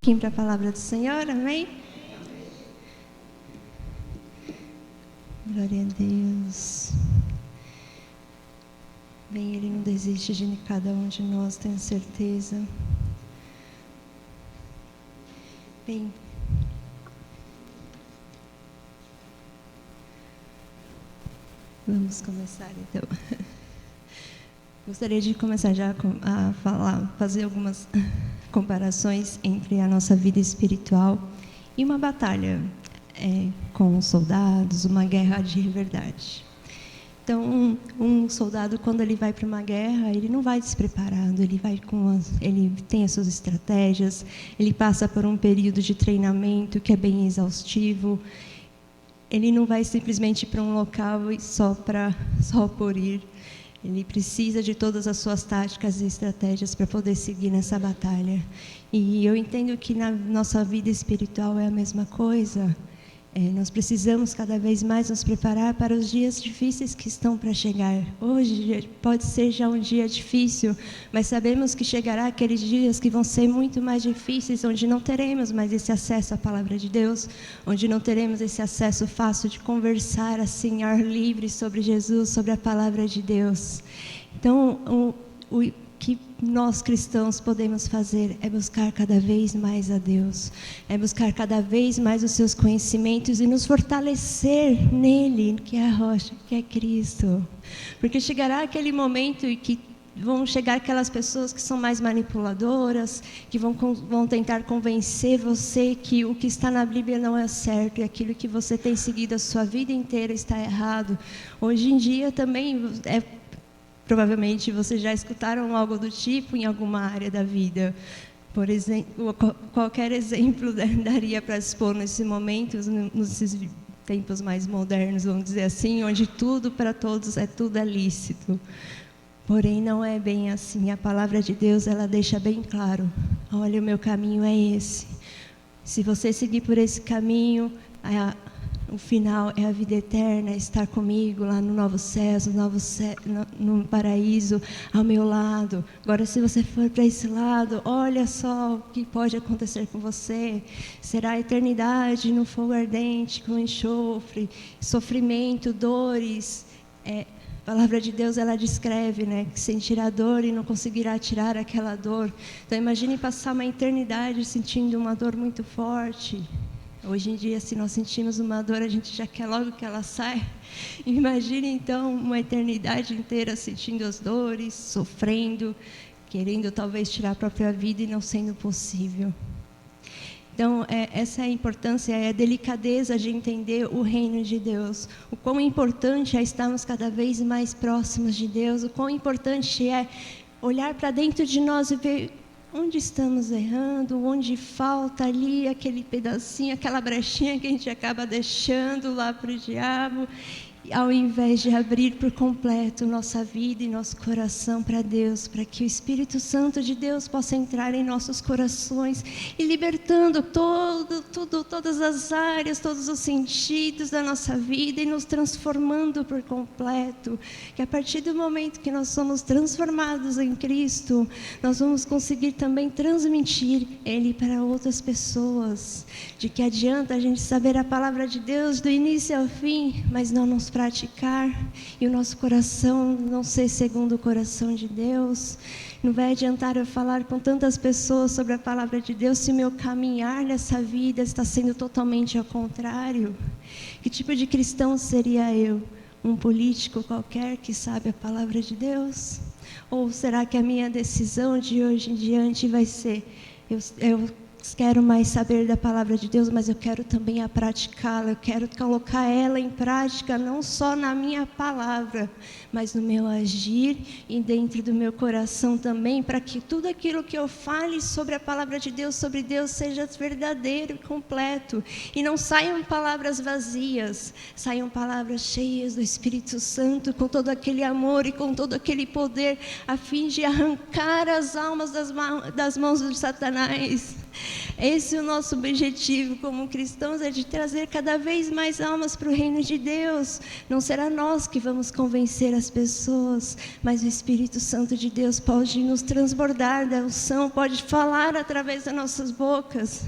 Aqui para a palavra do Senhor, amém? Glória a Deus. Bem, Ele não desiste de cada um de nós, tenho certeza. Bem, vamos começar então. Gostaria de começar já a fazer algumas comparações entre a nossa vida espiritual e uma batalha com os soldados, uma guerra de verdade. Então, um soldado, quando ele vai para uma guerra, ele não vai despreparado, ele tem as suas estratégias, ele passa por um período de treinamento que é bem exaustivo. Ele não vai simplesmente para um local e só por ir. Ele precisa de todas as suas táticas e estratégias para poder seguir nessa batalha. E eu entendo que na nossa vida espiritual é a mesma coisa. Nós precisamos cada vez mais nos preparar para os dias difíceis que estão para chegar. Hoje pode ser já um dia difícil, mas sabemos que chegará aqueles dias que vão ser muito mais difíceis, onde não teremos mais esse acesso à palavra de Deus, onde não teremos esse acesso fácil de conversar assim, ar livre sobre Jesus, sobre a palavra de Deus. Então, o que nós cristãos podemos fazer é buscar cada vez mais a Deus, é buscar cada vez mais os seus conhecimentos e nos fortalecer nele, que é a rocha, que é Cristo. Porque chegará aquele momento em que vão chegar aquelas pessoas que são mais manipuladoras, que vão tentar convencer você que o que está na Bíblia não é certo e aquilo que você tem seguido a sua vida inteira está errado. Hoje em dia também provavelmente vocês já escutaram algo do tipo em alguma área da vida. Por exemplo, qualquer exemplo daria para expor nesse momento, nesses tempos mais modernos, vamos dizer assim, onde tudo para todos tudo é lícito. Porém, não é bem assim. A palavra de Deus, ela deixa bem claro: olha, o meu caminho é esse. Se você seguir por esse caminho, o final é a vida eterna, é estar comigo lá no novo céu, no paraíso, ao meu lado. Agora, se você for para esse lado, olha só o que pode acontecer com você. Será a eternidade no fogo ardente, com enxofre, sofrimento, dores. A palavra de Deus, ela descreve, que sentirá dor e não conseguirá tirar aquela dor. Então, imagine passar uma eternidade sentindo uma dor muito forte. Hoje em dia, se nós sentimos uma dor, a gente já quer logo que ela saia. Imagine, então, uma eternidade inteira sentindo as dores, sofrendo, querendo talvez tirar a própria vida e não sendo possível. Então, essa é a importância, é a delicadeza de entender o reino de Deus. O quão importante é estarmos cada vez mais próximos de Deus, o quão importante é olhar para dentro de nós e ver onde estamos errando, onde falta ali aquele pedacinho, aquela brechinha que a gente acaba deixando lá para o diabo, ao invés de abrir por completo nossa vida e nosso coração para Deus, para que o Espírito Santo de Deus possa entrar em nossos corações e libertando todas as áreas, todos os sentidos da nossa vida e nos transformando por completo. Que a partir do momento que nós somos transformados em Cristo, nós vamos conseguir também transmitir Ele para outras pessoas. De que adianta a gente saber a palavra de Deus do início ao fim, mas não nos praticar, e o nosso coração não ser segundo o coração de Deus. Não vai adiantar eu falar com tantas pessoas sobre a palavra de Deus se o meu caminhar nessa vida está sendo totalmente ao contrário. Que tipo de cristão seria eu? Um político qualquer que sabe a palavra de Deus? Ou será que a minha decisão de hoje em diante vai ser: eu quero mais saber da palavra de Deus, mas eu quero também a praticá-la, eu quero colocar ela em prática, não só na minha palavra, mas no meu agir e dentro do meu coração também, para que tudo aquilo que eu fale sobre a palavra de Deus, sobre Deus, seja verdadeiro e completo, e não saiam palavras vazias, saiam palavras cheias do Espírito Santo, com todo aquele amor e com todo aquele poder, a fim de arrancar as almas das mãos de Satanás. Esse é o nosso objetivo como cristãos, é de trazer cada vez mais almas para o reino de Deus. Não será nós que vamos convencer as pessoas, mas o Espírito Santo de Deus pode nos transbordar da unção, pode falar através das nossas bocas.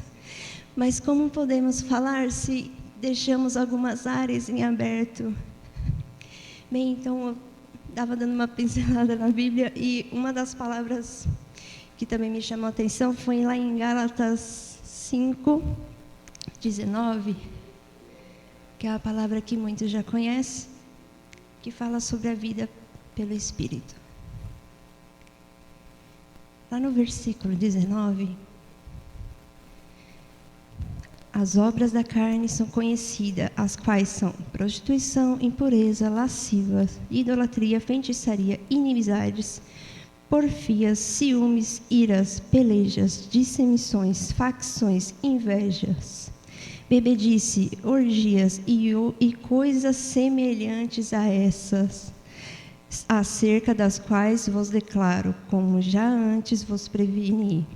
Mas como podemos falar se deixamos algumas áreas em aberto? Bem, então eu estava dando uma pincelada na Bíblia e uma das palavras que também me chamou a atenção foi lá em Gálatas 5:19, que é a palavra que muitos já conhecem, que fala sobre a vida pelo Espírito. Lá no versículo 19, as obras da carne são conhecidas, as quais são prostituição, impureza, lascivia, idolatria, feitiçaria, inimizades, porfias, ciúmes, iras, pelejas, dissensões, facções, invejas, bebedice, orgias e coisas semelhantes a essas, acerca das quais vos declaro, como já antes vos preveni,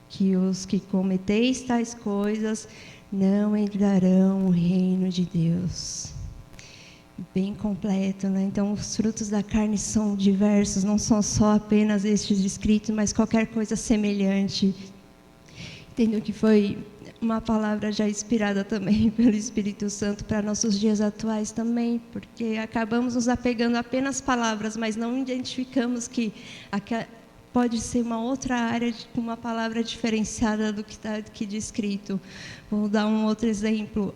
que os que cometeis tais coisas não entrarão no reino de Deus. Bem completo, né? Então, os frutos da carne são diversos, não são só apenas estes descritos, mas qualquer coisa semelhante. Entendo que foi uma palavra já inspirada também pelo Espírito Santo para nossos dias atuais também, porque acabamos nos apegando a apenas palavras, mas não identificamos que pode ser uma outra área com uma palavra diferenciada do que está aqui descrito. Vou dar um outro exemplo.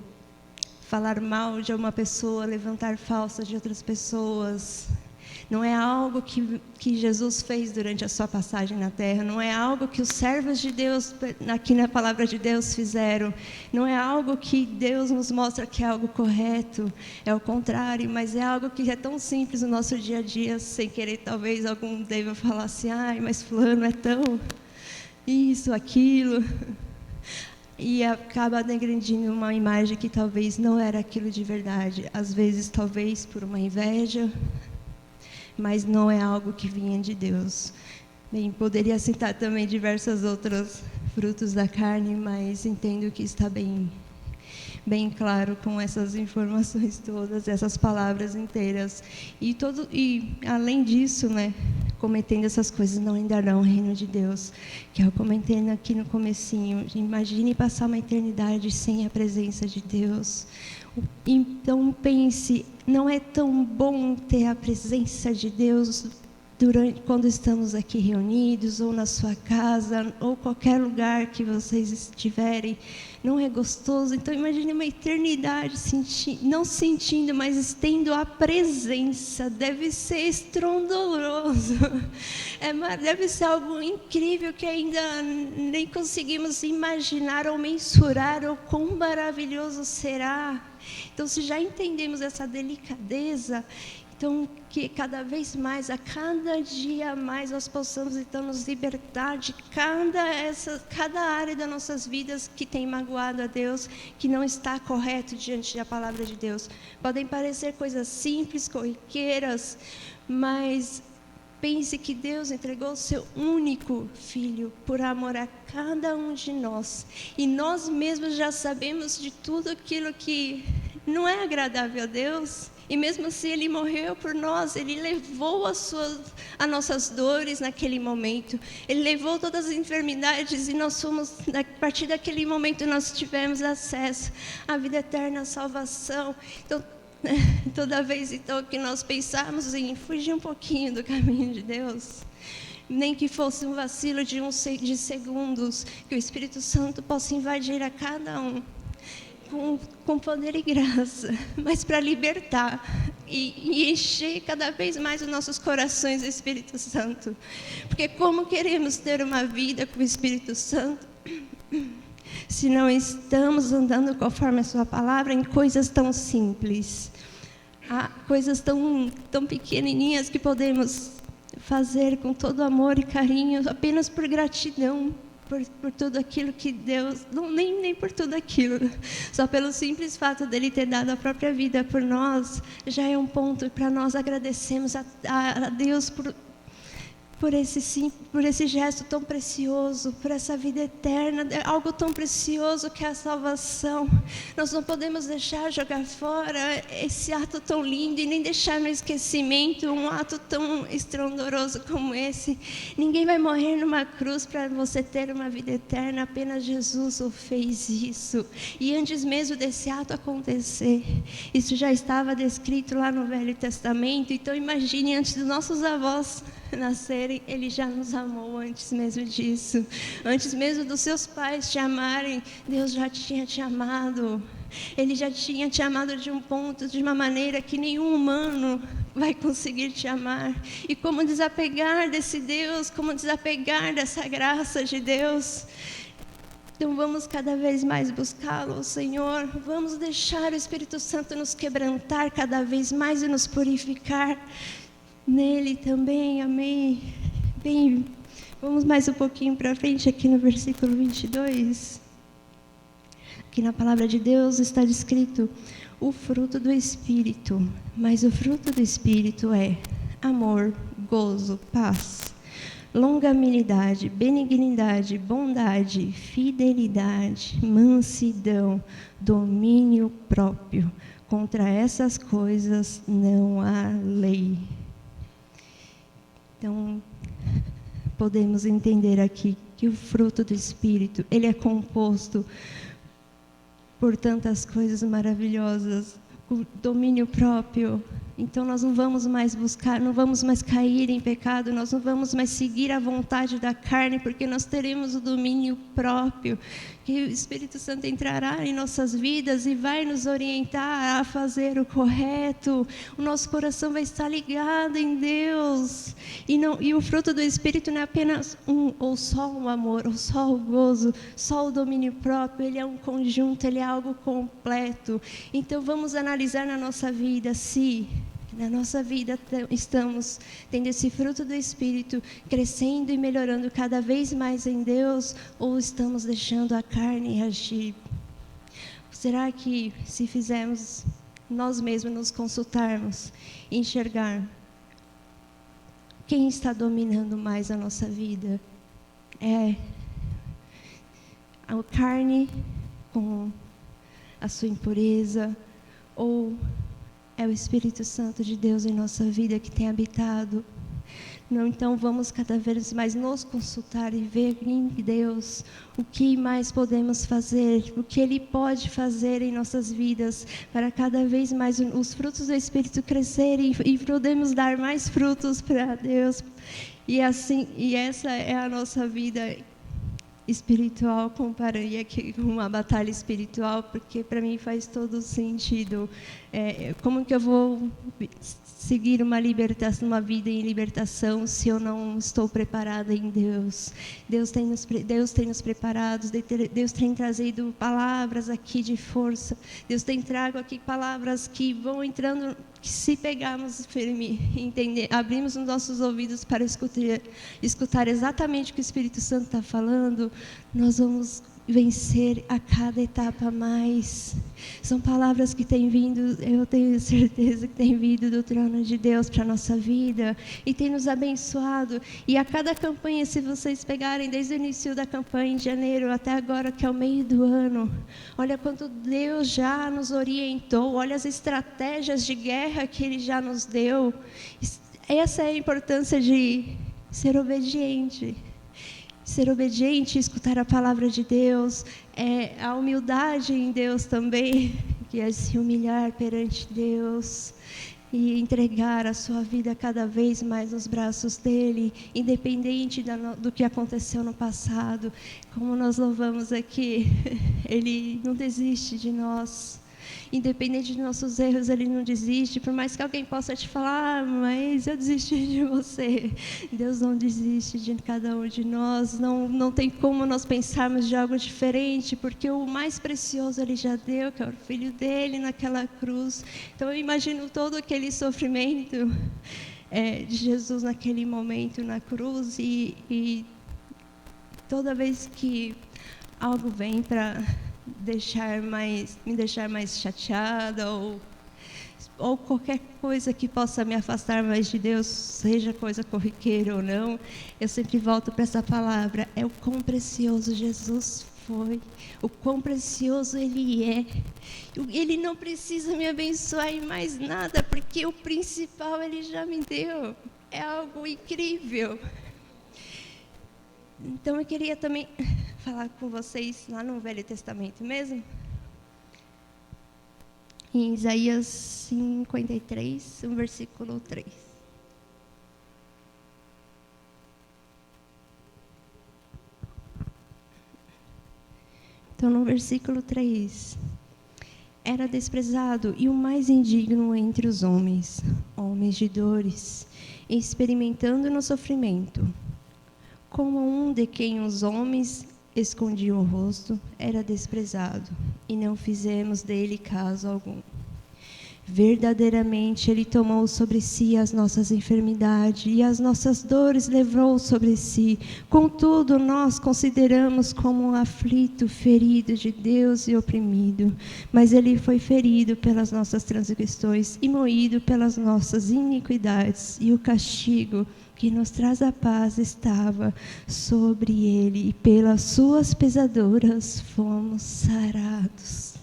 Falar mal de uma pessoa, levantar falsas de outras pessoas. Não é algo que Jesus fez durante a sua passagem na terra. Não é algo que os servos de Deus, aqui na palavra de Deus, fizeram. Não é algo que Deus nos mostra que é algo correto. É o contrário, mas é algo que é tão simples no nosso dia a dia, sem querer, talvez algum deva falar assim, ai, mas fulano é tão isso, aquilo. E acaba agredindo uma imagem que talvez não era aquilo de verdade. Às vezes, talvez por uma inveja, mas não é algo que vinha de Deus. Bem, poderia citar também diversos outros frutos da carne, mas entendo que está bem claro com essas informações todas, essas palavras inteiras. E além disso, né, cometendo essas coisas não entrarão no reino de Deus, que eu comentei aqui no comecinho. Imagine passar uma eternidade sem a presença de Deus. Então pense, não é tão bom ter a presença de Deus quando estamos aqui reunidos, ou na sua casa, ou qualquer lugar que vocês estiverem, não é gostoso? Então imagine uma eternidade não sentindo, mas tendo a presença. Deve ser estrondoso, deve ser algo incrível que ainda nem conseguimos imaginar ou mensurar o quão maravilhoso será. Então, se já entendemos essa delicadeza, então, que cada vez mais, a cada dia mais, nós possamos então nos libertar de cada área das nossas vidas que tem magoado a Deus, que não está correto diante da palavra de Deus. Podem parecer coisas simples, corriqueiras, mas pense que Deus entregou o seu único Filho por amor a cada um de nós. E nós mesmos já sabemos de tudo aquilo que não é agradável a Deus. E mesmo assim Ele morreu por nós, Ele levou as nossas dores naquele momento, Ele levou todas as enfermidades e nós fomos, a partir daquele momento nós tivemos acesso à vida eterna, à salvação. Então, toda vez então que nós pensarmos em fugir um pouquinho do caminho de Deus, nem que fosse um vacilo de segundos, que o Espírito Santo possa invadir a cada um, com poder e graça, mas para libertar e encher cada vez mais os nossos corações do Espírito Santo. Porque como queremos ter uma vida com o Espírito Santo se não estamos andando conforme a sua palavra em coisas tão simples, coisas tão pequenininhas que podemos fazer com todo amor e carinho, apenas por gratidão, por tudo aquilo que Deus, nem por tudo aquilo, só pelo simples fato dele ter dado a própria vida por nós, já é um ponto para nós agradecermos a Deus por por esse gesto tão precioso, por essa vida eterna, algo tão precioso que é a salvação. Nós não podemos deixar jogar fora esse ato tão lindo e nem deixar no esquecimento um ato tão estrondoroso como esse. Ninguém vai morrer numa cruz para você ter uma vida eterna, apenas Jesus o fez isso. E antes mesmo desse ato acontecer, isso já estava descrito lá no Velho Testamento. Então imagine, antes dos nossos avós nascerem, Ele já nos amou antes mesmo disso. Antes mesmo dos seus pais te amarem, Deus já tinha te amado. Ele já tinha te amado de um ponto, de uma maneira que nenhum humano vai conseguir te amar. E como desapegar desse Deus, como desapegar dessa graça de Deus? Então vamos cada vez mais buscá-lo, Senhor. Vamos deixar o Espírito Santo nos quebrantar cada vez mais e nos purificar nele também, amém. Bem, vamos mais um pouquinho para frente aqui no versículo 22. Aqui na palavra de Deus está descrito o fruto do Espírito. Mas o fruto do Espírito é amor, gozo, paz, longanimidade, benignidade, bondade, fidelidade, mansidão, domínio próprio. Contra essas coisas não há lei. Então, podemos entender aqui que o fruto do Espírito, ele é composto por tantas coisas maravilhosas, o domínio próprio. Então nós não vamos mais buscar, não vamos mais cair em pecado, nós não vamos mais seguir a vontade da carne, porque nós teremos o domínio próprio, que o Espírito Santo entrará em nossas vidas e vai nos orientar a fazer o correto. O nosso coração vai estar ligado em Deus. E o fruto do Espírito não é apenas ou só o amor, ou só o gozo, só o domínio próprio. Ele é um conjunto, ele é algo completo. Então vamos analisar na nossa vida se na nossa vida estamos tendo esse fruto do Espírito, crescendo e melhorando cada vez mais em Deus, ou estamos deixando a carne agir? Será que se fizermos nós mesmos nos consultarmos, enxergar quem está dominando mais a nossa vida? É a carne com a sua impureza, ou é o Espírito Santo de Deus em nossa vida que tem habitado? Não, então vamos cada vez mais nos consultar e ver em Deus o que mais podemos fazer, o que Ele pode fazer em nossas vidas, para cada vez mais os frutos do Espírito crescerem e podemos dar mais frutos para Deus. E essa é a nossa vida espiritual. Comparei aqui com uma batalha espiritual, porque para mim faz todo sentido. Como que eu vou seguir uma vida em libertação se eu não estou preparada em Deus? Deus tem nos preparado, Deus tem trazido palavras aqui de força, Deus tem trago aqui palavras que vão entrando, que se pegarmos firme, entender, abrimos os nossos ouvidos para escutar exatamente o que o Espírito Santo está falando, nós vamos vencer a cada etapa mais. São palavras que têm vindo, eu tenho certeza que têm vindo do trono de Deus para a nossa vida e tem nos abençoado. E a cada campanha, se vocês pegarem desde o início da campanha em janeiro até agora, que é o meio do ano, olha quanto Deus já nos orientou, olha as estratégias de guerra que Ele já nos deu. Essa é a importância de ser obediente. Ser obediente, escutar a palavra de Deus, a humildade em Deus também, que é se humilhar perante Deus e entregar a sua vida cada vez mais nos braços dEle, independente do que aconteceu no passado. Como nós louvamos aqui, Ele não desiste de nós. Independente de nossos erros, Ele não desiste. Por mais que alguém possa te falar, mas eu desisti de você, Deus não desiste de cada um de nós. Não tem como nós pensarmos de algo diferente, porque o mais precioso Ele já deu, que é o Filho dEle naquela cruz. Então eu imagino todo aquele sofrimento de Jesus naquele momento na cruz, e toda vez que algo vem para me deixar mais chateada, ou ou qualquer coisa que possa me afastar mais de Deus, seja coisa corriqueira ou não, eu sempre volto para essa palavra: é o quão precioso Jesus foi, o quão precioso Ele é. Ele não precisa me abençoar em mais nada, porque o principal Ele já me deu. É algo incrível. Então eu queria também falar com vocês lá no Velho Testamento mesmo, em Isaías 53, o versículo 3. Então, no versículo 3, era desprezado e o mais indigno entre os homens, homens de dores, experimentando no sofrimento. Como um de quem os homens escondiam o rosto, era desprezado, e não fizemos dele caso algum. Verdadeiramente Ele tomou sobre si as nossas enfermidades e as nossas dores levou sobre si. Contudo, nós consideramos como um aflito, ferido de Deus e oprimido. Mas Ele foi ferido pelas nossas transgressões e moído pelas nossas iniquidades. E o castigo que nos traz a paz estava sobre Ele, e pelas suas pisaduras fomos sarados.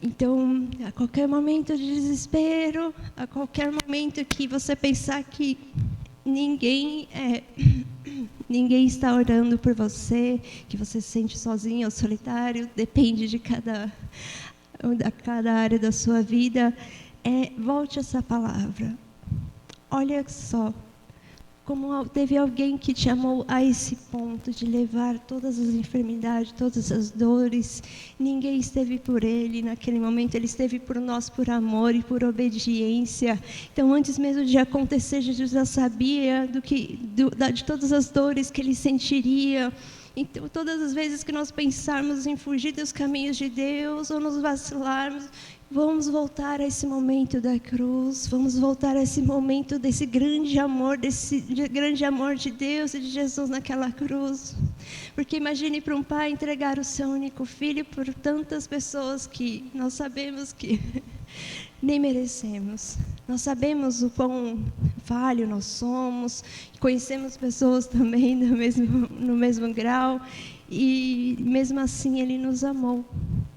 Então, a qualquer momento de desespero, a qualquer momento que você pensar que ninguém está orando por você, que você se sente sozinho ou solitário, depende de cada área da sua vida, volte a essa palavra. Olha só, como teve alguém que te amou a esse ponto de levar todas as enfermidades, todas as dores. Ninguém esteve por ele naquele momento, ele esteve por nós por amor e por obediência. Então, antes mesmo de acontecer, Jesus já sabia de todas as dores que ele sentiria. Então, todas as vezes que nós pensarmos em fugir dos caminhos de Deus ou nos vacilarmos, vamos voltar a esse momento da cruz, vamos voltar a esse momento desse grande amor de Deus e de Jesus naquela cruz. Porque imagine para um pai entregar o seu único filho por tantas pessoas que nós sabemos que nem merecemos. Nós sabemos o quão falho nós somos, conhecemos pessoas também no mesmo grau, e mesmo assim Ele nos amou.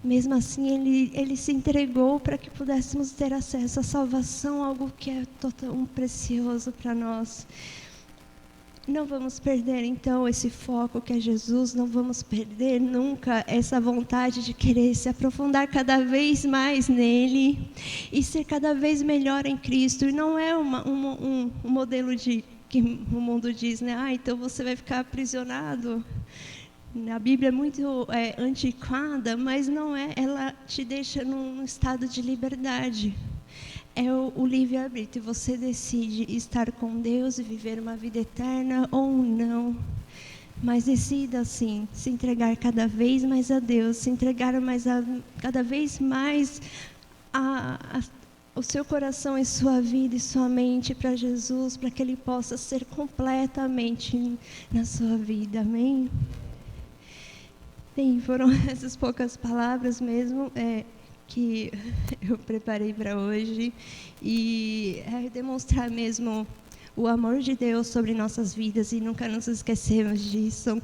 Mesmo assim, ele se entregou para que pudéssemos ter acesso à salvação, algo que é tão precioso para nós. Não vamos perder, então, esse foco que é Jesus, não vamos perder nunca essa vontade de querer se aprofundar cada vez mais nele e ser cada vez melhor em Cristo. E não é um modelo que o mundo diz, né? Então você vai ficar aprisionado. A Bíblia é muito antiquada, mas não é. Ela te deixa num estado de liberdade. É o livre-arbítrio. Você decide estar com Deus e viver uma vida eterna ou não. Mas decida, assim, se entregar cada vez mais a Deus, se entregar cada vez mais o seu coração e sua vida e sua mente para Jesus, para que Ele possa ser completamente na sua vida. Amém? Bem, foram essas poucas palavras mesmo que eu preparei para hoje, e demonstrar mesmo o amor de Deus sobre nossas vidas e nunca nos esquecemos disso,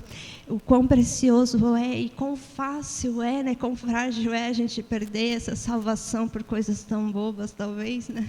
o quão precioso é e quão fácil é, né, quão frágil é a gente perder essa salvação por coisas tão bobas, talvez, né?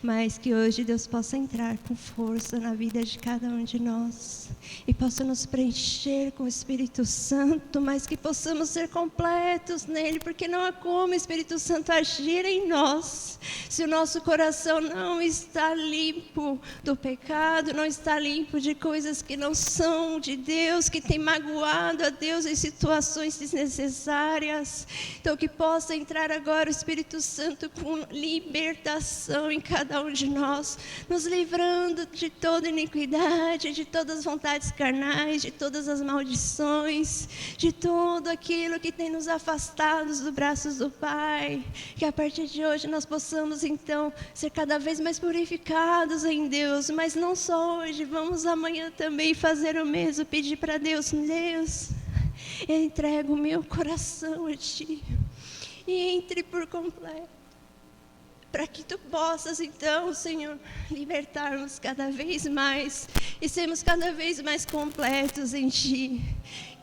Mas que hoje Deus possa entrar com força na vida de cada um de nós e possa nos preencher com o Espírito Santo, mas que possamos ser completos nele, porque não há como o Espírito Santo agir em nós se o nosso coração não está limpo do pecado, não está limpo de coisas que não são de Deus, que tem magoado a Deus em situações desnecessárias. Então que possa entrar agora o Espírito Santo com libertação em cada um de nós, nos livrando de toda iniquidade, de todas as vontades carnais, de todas as maldições, de tudo aquilo que tem nos afastado dos braços do Pai. Que a partir de hoje nós possamos então ser cada vez mais purificados em Deus, mas não só hoje, vamos amanhã também fazer o mesmo, pedir para Deus: Deus, eu entrego o meu coração a Ti, e entre por completo. para que Tu possas, então, Senhor, libertar-nos cada vez mais e sermos cada vez mais completos em Ti.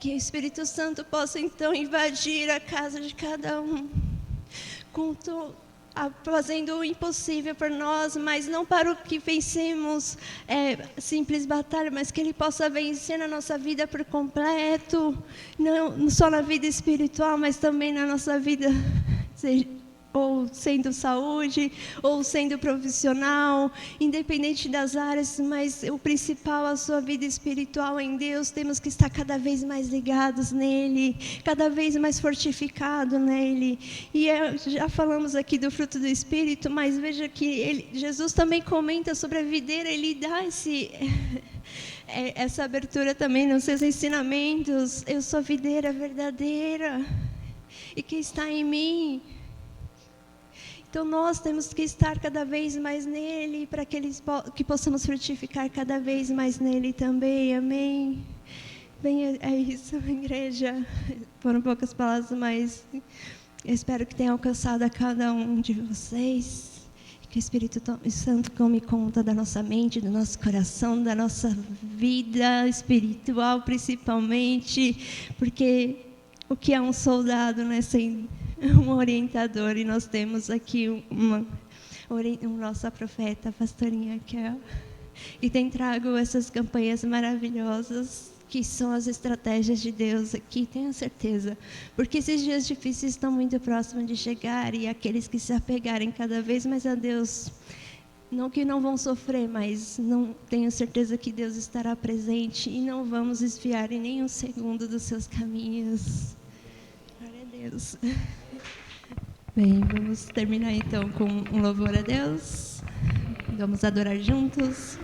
Que o Espírito Santo possa, então, invadir a casa de cada um, fazendo o impossível por nós, mas não para o que vencemos simples batalha, mas que Ele possa vencer na nossa vida por completo, não só na vida espiritual, mas também na nossa vida, ou sendo saúde, ou sendo profissional, independente das áreas, mas o principal, a sua vida espiritual em Deus, temos que estar cada vez mais ligados nele, cada vez mais fortificado nele. E já falamos aqui do fruto do Espírito, mas veja que Jesus também comenta sobre a videira, ele dá essa abertura também nos seus ensinamentos. Eu sou a videira verdadeira, e quem está em mim. Então, nós temos que estar cada vez mais nele, para que possamos frutificar cada vez mais nele também. Amém? Bem, é isso, igreja. Foram poucas palavras, mas eu espero que tenha alcançado a cada um de vocês. Que o Espírito Santo tome conta da nossa mente, do nosso coração, da nossa vida espiritual, principalmente. Porque o que é um soldado, né, sem um orientador, e nós temos aqui nossa profeta, a pastorinha Kel, e tem trago essas campanhas maravilhosas, que são as estratégias de Deus aqui, tenho certeza, porque esses dias difíceis estão muito próximos de chegar, e aqueles que se apegarem cada vez mais a Deus, não que não vão sofrer, mas não tenho certeza que Deus estará presente, e não vamos desviar em nenhum segundo dos seus caminhos. Glória a Deus. Bem, vamos terminar então com um louvor a Deus. Vamos adorar juntos.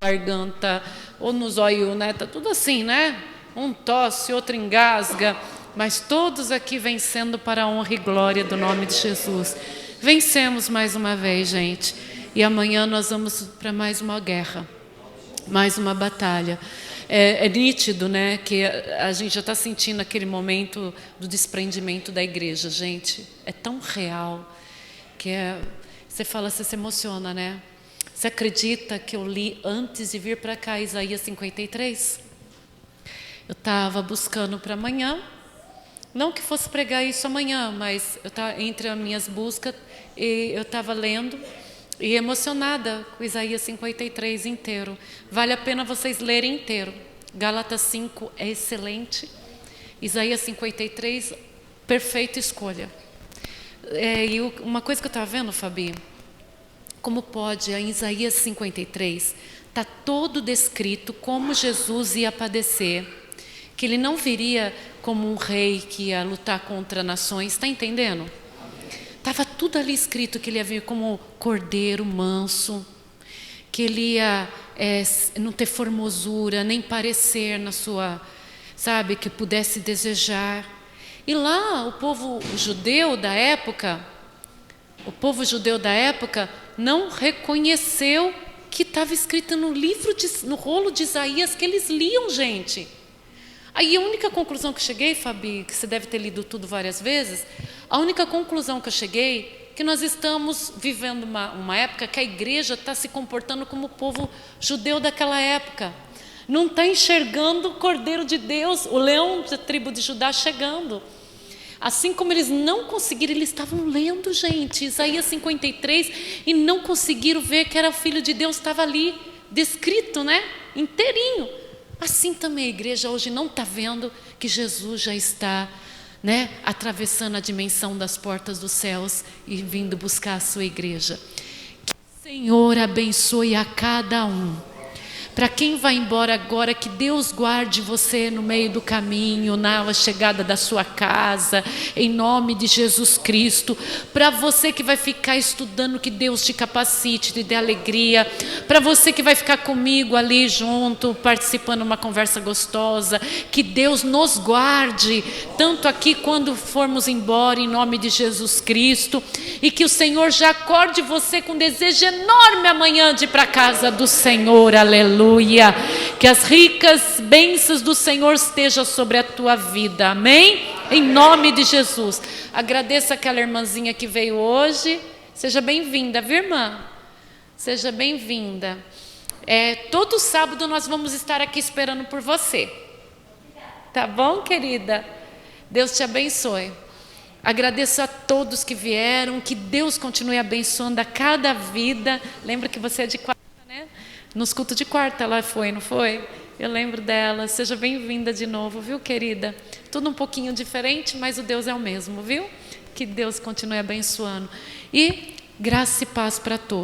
garganta, ou no zóio, né? Tá tudo assim, né? Um tosse, outro engasga, mas todos aqui vencendo para a honra e glória do nome de Jesus. Vencemos mais uma vez, gente. E amanhã nós vamos para mais uma guerra, mais uma batalha. É nítido, né, que a gente já está sentindo aquele momento do desprendimento da igreja, gente. É tão real que você fala, você se emociona, né? Você acredita que eu li antes de vir para cá Isaías 53? Eu estava buscando para amanhã, não que fosse pregar isso amanhã, mas eu estava entre as minhas buscas e eu estava lendo e emocionada com Isaías 53 inteiro. Vale a pena vocês lerem inteiro. Gálatas 5 é excelente. Isaías 53, perfeita escolha. E uma coisa que eu estava vendo, Fabi, como pode, em Isaías 53, está todo descrito como Jesus ia padecer, que ele não viria como um rei que ia lutar contra nações, está entendendo? Estava tudo ali escrito que ele ia vir como cordeiro manso, que ele ia não ter formosura, nem parecer na sua, sabe, que pudesse desejar. E lá o povo judeu da época não reconheceu que estava escrito no livro, no rolo de Isaías que eles liam, gente. Aí a única conclusão que eu cheguei, Fabi, que você deve ter lido tudo várias vezes, a única conclusão que eu cheguei que nós estamos vivendo uma época que a igreja está se comportando como o povo judeu daquela época. Não está enxergando o Cordeiro de Deus, o leão da tribo de Judá chegando. Assim como eles não conseguiram, eles estavam lendo, gente, Isaías 53, e não conseguiram ver que era o Filho de Deus, estava ali, descrito, né, inteirinho. Assim também a igreja hoje não está vendo que Jesus já está, né, atravessando a dimensão das portas dos céus e vindo buscar a sua igreja. Que o Senhor abençoe a cada um. Para quem vai embora agora, que Deus guarde você no meio do caminho, na chegada da sua casa, em nome de Jesus Cristo. Para você que vai ficar estudando, que Deus te capacite, te dê alegria. Para você que vai ficar comigo ali junto, participando de uma conversa gostosa, que Deus nos guarde, tanto aqui quando formos embora, em nome de Jesus Cristo. E que o Senhor já acorde você com desejo enorme amanhã de ir para a casa do Senhor, aleluia. Que as ricas bênçãos do Senhor estejam sobre a tua vida, amém? Em nome de Jesus. Agradeço aquela irmãzinha que veio hoje. Seja bem-vinda, viu, irmã? Seja bem-vinda. Todo sábado nós vamos estar aqui esperando por você. Tá bom, querida? Deus te abençoe. Agradeço a todos que vieram, que Deus continue abençoando a cada vida. Lembra que você é de quarta, né? Nos cultos de quarta ela foi, não foi? Eu lembro dela. Seja bem-vinda de novo, viu, querida? Tudo um pouquinho diferente, mas o Deus é o mesmo, viu? Que Deus continue abençoando. E graça e paz para todos.